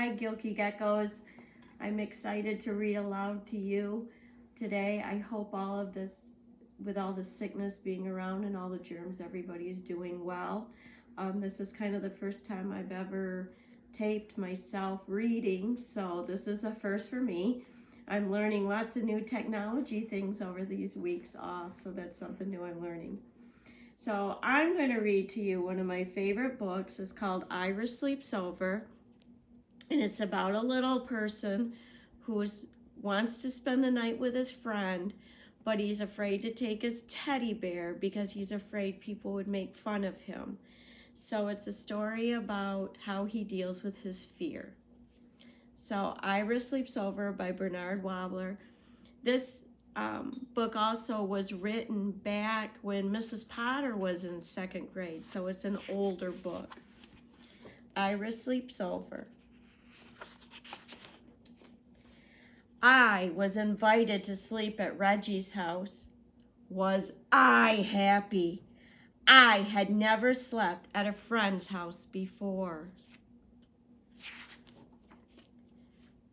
Hi, Gilkey Geckos. I'm excited to read aloud to you today. I hope all of this, with all the sickness being around and all the germs, everybody's doing well. This is kind of the first time I've ever taped myself reading, so this is a first for me. I'm learning lots of new technology things over these weeks off, so that's something new I'm learning. So I'm going to read to you one of my favorite books. It's called Iris Sleeps Over. And it's about a little person who wants to spend the night with his friend, but he's afraid to take his teddy bear because he's afraid people would make fun of him. So it's a story about how he deals with his fear. So Iris Sleeps Over by Bernard Wobbler. This book also was written back when Mrs. Potter was in 2nd grade, so it's an older book. Iris Sleeps Over. I was invited to sleep at Reggie's house. Was I happy? I had never slept at a friend's house before.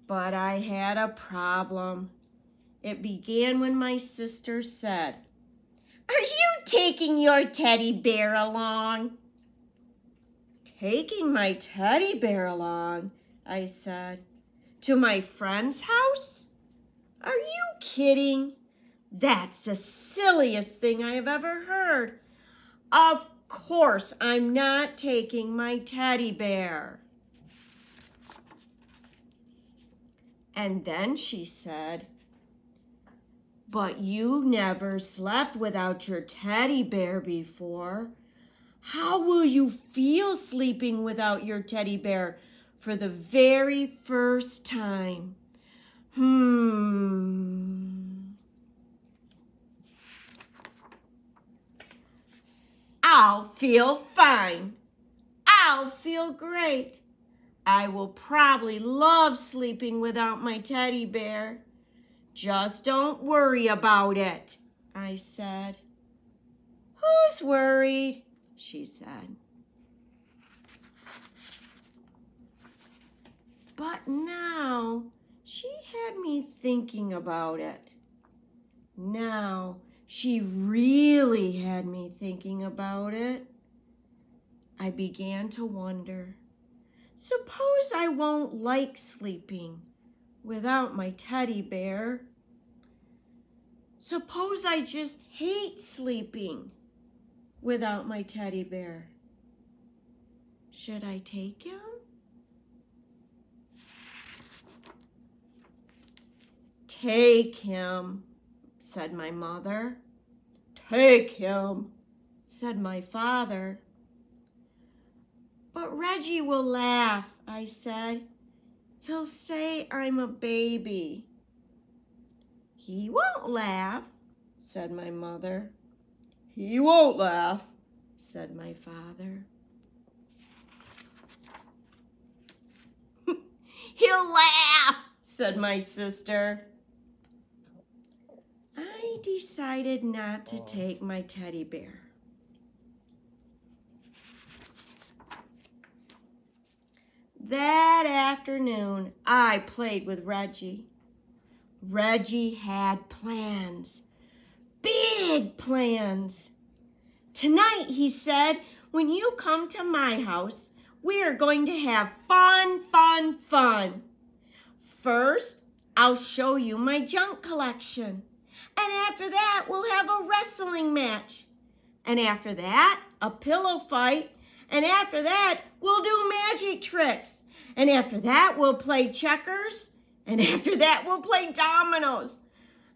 But I had a problem. It began when my sister said, "Are you taking your teddy bear along?" "Taking my teddy bear along," I said. "To my friend's house? Are you kidding? That's the silliest thing I have ever heard. Of course I'm not taking my teddy bear." And then she said, "But you never slept without your teddy bear before. How will you feel sleeping without your teddy bear for the very first time?" "I'll feel fine. I'll feel great. I will probably love sleeping without my teddy bear. Just don't worry about it," I said. "Who's worried?" she said. But now she had me thinking about it. Now she really had me thinking about it. I began to wonder, suppose I won't like sleeping without my teddy bear? Suppose I just hate sleeping without my teddy bear? Should I take him? "Take him," said my mother. "Take him," said my father. "But Reggie will laugh," I said. "He'll say I'm a baby." "He won't laugh," said my mother. "He won't laugh," said my father. "He'll laugh," said my sister. I decided not to take my teddy bear. That afternoon, I played with Reggie. Reggie had plans, big plans. "Tonight," he said, "when you come to my house, we are going to have fun, fun, fun. First, I'll show you my junk collection. And after that, we'll have a wrestling match. And after that, a pillow fight. And after that, we'll do magic tricks. And after that, we'll play checkers. And after that, we'll play dominoes.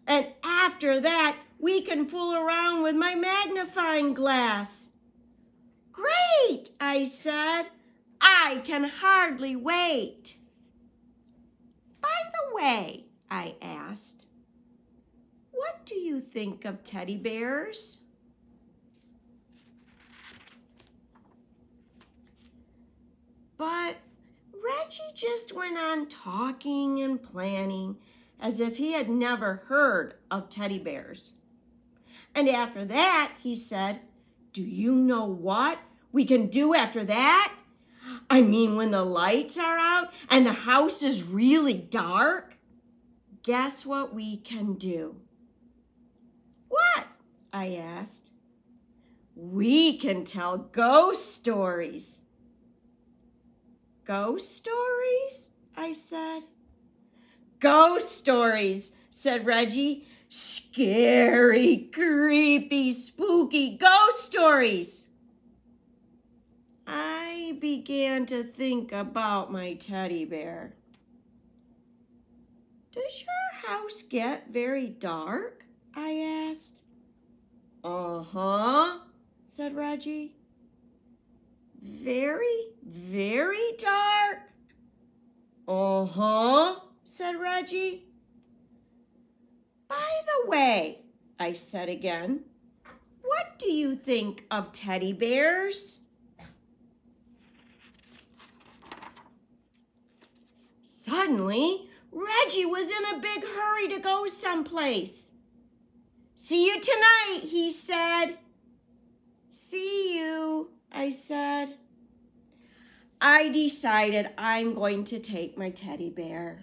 And after that, we can fool around with my magnifying glass." "Great," I said. "I can hardly wait." "By the way," I asked, "what do you think of teddy bears?" But Reggie just went on talking and planning as if he had never heard of teddy bears. And after that, he said, "Do you know what we can do after that? I mean, when the lights are out and the house is really dark, guess what we can do? What? I asked. We can tell ghost stories. Ghost stories? I said. Ghost stories, said Reggie. Scary, creepy, spooky ghost stories. I began to think about my teddy bear. Does your house get very dark? I asked. Uh-huh, said Reggie. Very, very dark? Uh-huh, said Reggie. By the way, I said again, what do you think of teddy bears? Suddenly, Reggie was in a big hurry to go someplace. See you tonight, he said. See you, I said. I decided I'm going to take my teddy bear.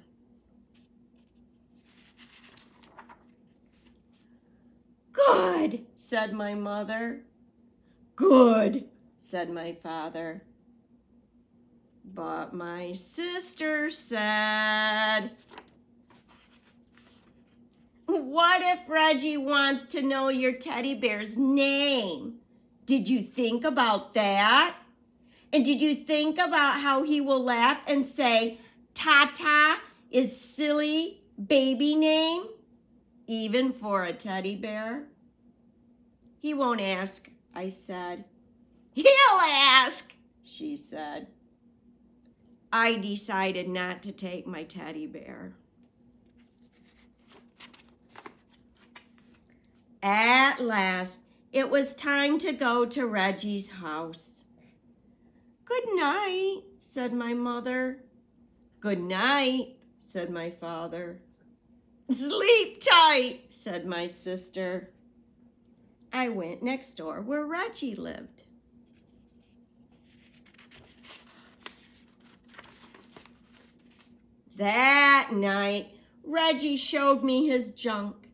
Good, said my mother. Good, said my father. But my sister said, what if Reggie wants to know your teddy bear's name? Did you think about that? And did you think about how he will laugh and say, Tata is silly baby name, even for a teddy bear? He won't ask, I said. He'll ask, she said. I decided not to take my teddy bear. At last, it was time to go to Reggie's house. Good night, said my mother. Good night, said my father. Sleep tight, said my sister. I went next door where Reggie lived. That night, Reggie showed me his junk.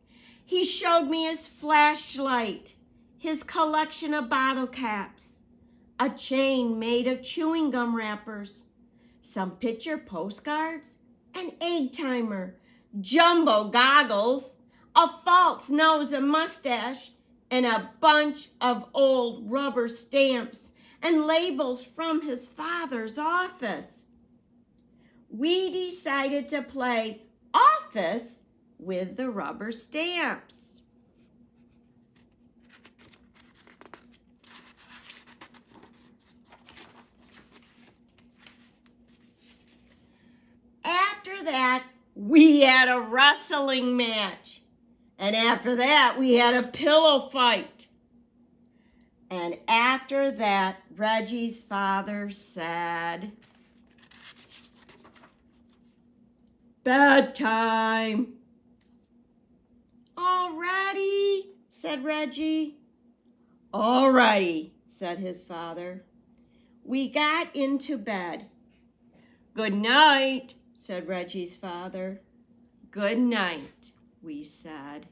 He showed me his flashlight, his collection of bottle caps, a chain made of chewing gum wrappers, some picture postcards, an egg timer, jumbo goggles, a false nose and mustache, and a bunch of old rubber stamps and labels from his father's office. We decided to play office with the rubber stamps. After that, we had a wrestling match. And after that, we had a pillow fight. And after that, Reggie's father said, bedtime. Already, said Reggie. Alrighty, said his father. We got into bed. Good night, said Reggie's father. Good night, we said.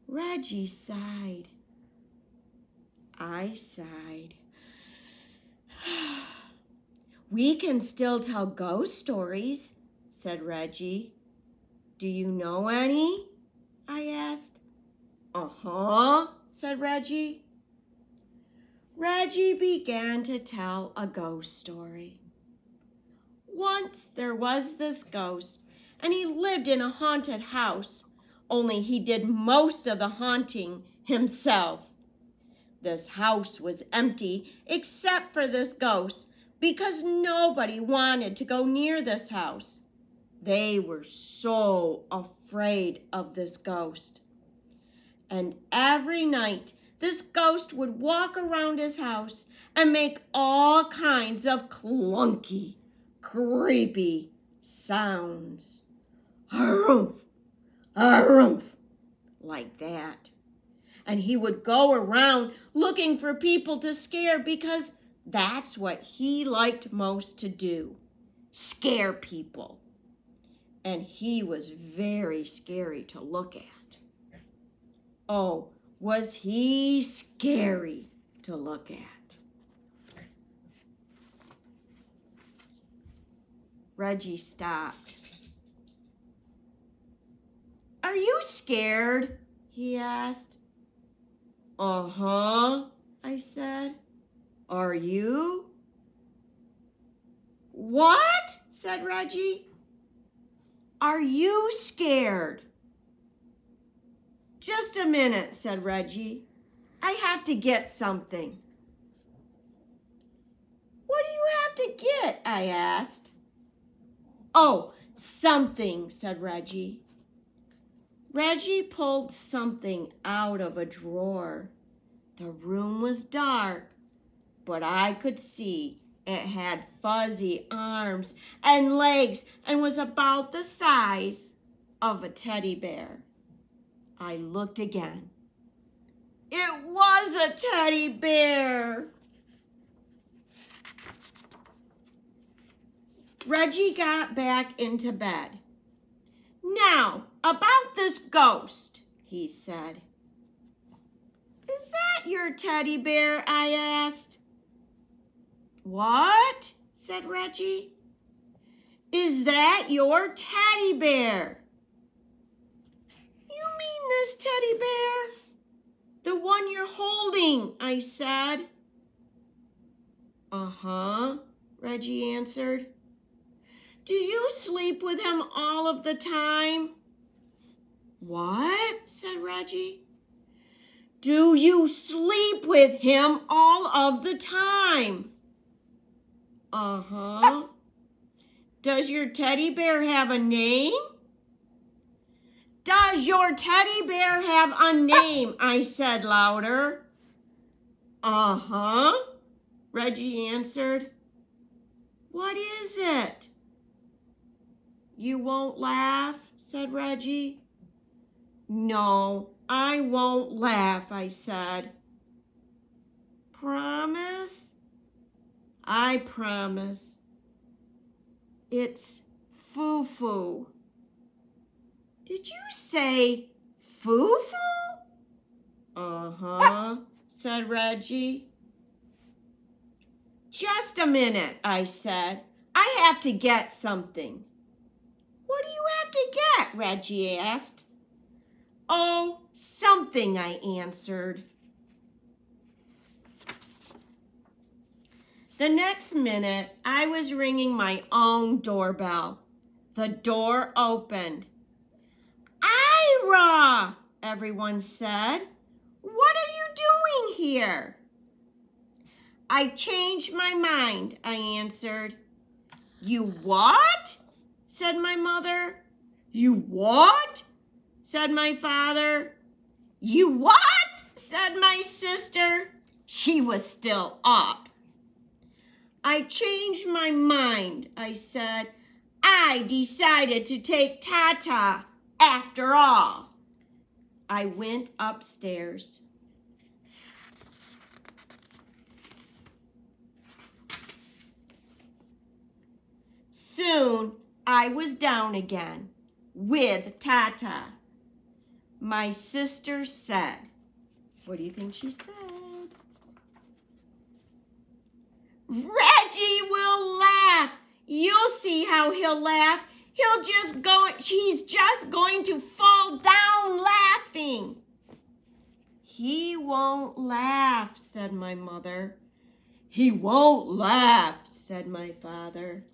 Reggie sighed. I sighed. We can still tell ghost stories, said Reggie. Do you know any? I asked. Uh-huh, said Reggie. Reggie began to tell a ghost story. Once there was this ghost, and he lived in a haunted house, only he did most of the haunting himself. This house was empty except for this ghost, because nobody wanted to go near this house. They were so afraid of this ghost. And every night, this ghost would walk around his house and make all kinds of clunky, creepy sounds. Harumph, harumph, like that. and he would go around looking for people to scare because that's what he liked most to do, scare people. And he was very scary to look at. Oh, was he scary to look at. Reggie stopped. "Are you scared?" he asked. "Uh-huh," I said. "Are you?" "What?" said Reggie. "Are you scared?" "Just a minute," said Reggie. "I have to get something." "What do you have to get?" I asked. "Oh, something," said Reggie. Reggie pulled something out of a drawer. The room was dark, but I could see it had fuzzy arms and legs and was about the size of a teddy bear. I looked again. It was a teddy bear. Reggie got back into bed. "Now, about this ghost," he said. "Is that your teddy bear?" I asked. "What?" said Reggie. "Is that your teddy bear?" "You mean this teddy bear?" "The one you're holding," I said. "Uh-huh," Reggie answered. "Do you sleep with him all of the time?" "What?" said Reggie. "Do you sleep with him all of the time?" "Uh-huh." "Does your teddy bear have a name?" "Does your teddy bear have a name?" I said louder. "Uh-huh," Reggie answered. "What is it?" "You won't laugh?" said Reggie. "No, I won't laugh," I said. "Promise?" "I promise." "It's Foo-Foo." "Did you say Foo-Foo?" "Uh-huh," said Reggie. "Just a minute," I said. "I have to get something." "What do you have to get?" Reggie asked. "Oh, something," I answered. The next minute, I was ringing my own doorbell. The door opened. "Ira!" everyone said. "What are you doing here?" "I changed my mind," I answered. "You what?" said my mother. "You what?" said my father. "You what?" said my sister. She was still up. "I changed my mind," I said. "I decided to take Tata after all." I went upstairs. Soon I was down again with Tata. My sister said, what do you think she said? "Reggie will laugh. You'll see how he'll laugh. He's just going to fall down laughing." "He won't laugh," said my mother. "He won't laugh," said my father.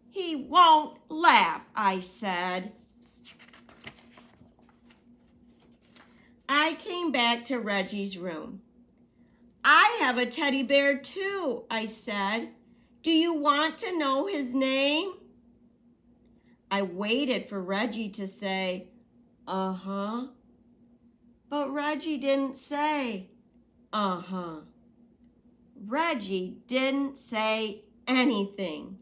"He won't laugh," I said. I came back to Reggie's room. "I have a teddy bear too," I said. "Do you want to know his name?" I waited for Reggie to say, "Uh-huh." But Reggie didn't say, "Uh-huh." Reggie didn't say anything.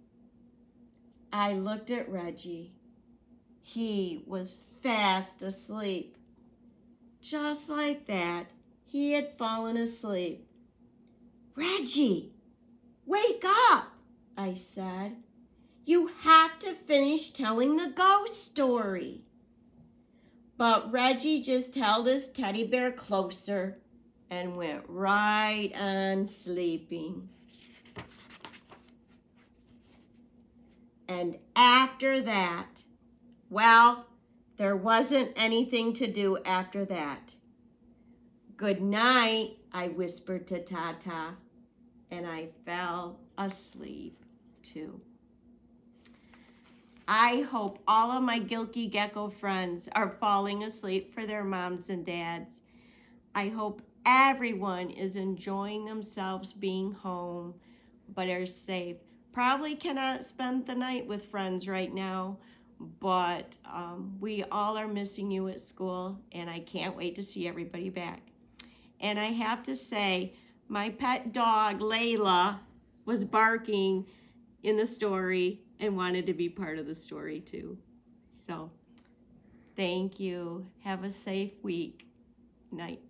I looked at Reggie. He was fast asleep. Just like that, He had fallen asleep. "Reggie, wake up," I said. "You have to finish telling the ghost story." But Reggie just held his teddy bear closer and went right on sleeping. And after that, well, there wasn't anything to do after that. "Good night," I whispered to Tata, and I fell asleep too. I hope all of my Gilkey Gecko friends are falling asleep for their moms and dads. I hope everyone is enjoying themselves being home, but are safe. Probably cannot spend the night with friends right now, but we all are missing you at school, and I can't wait to see everybody back. And I have to say, my pet dog, Layla, was barking in the story and wanted to be part of the story too. So, thank you. Have a safe week. Night.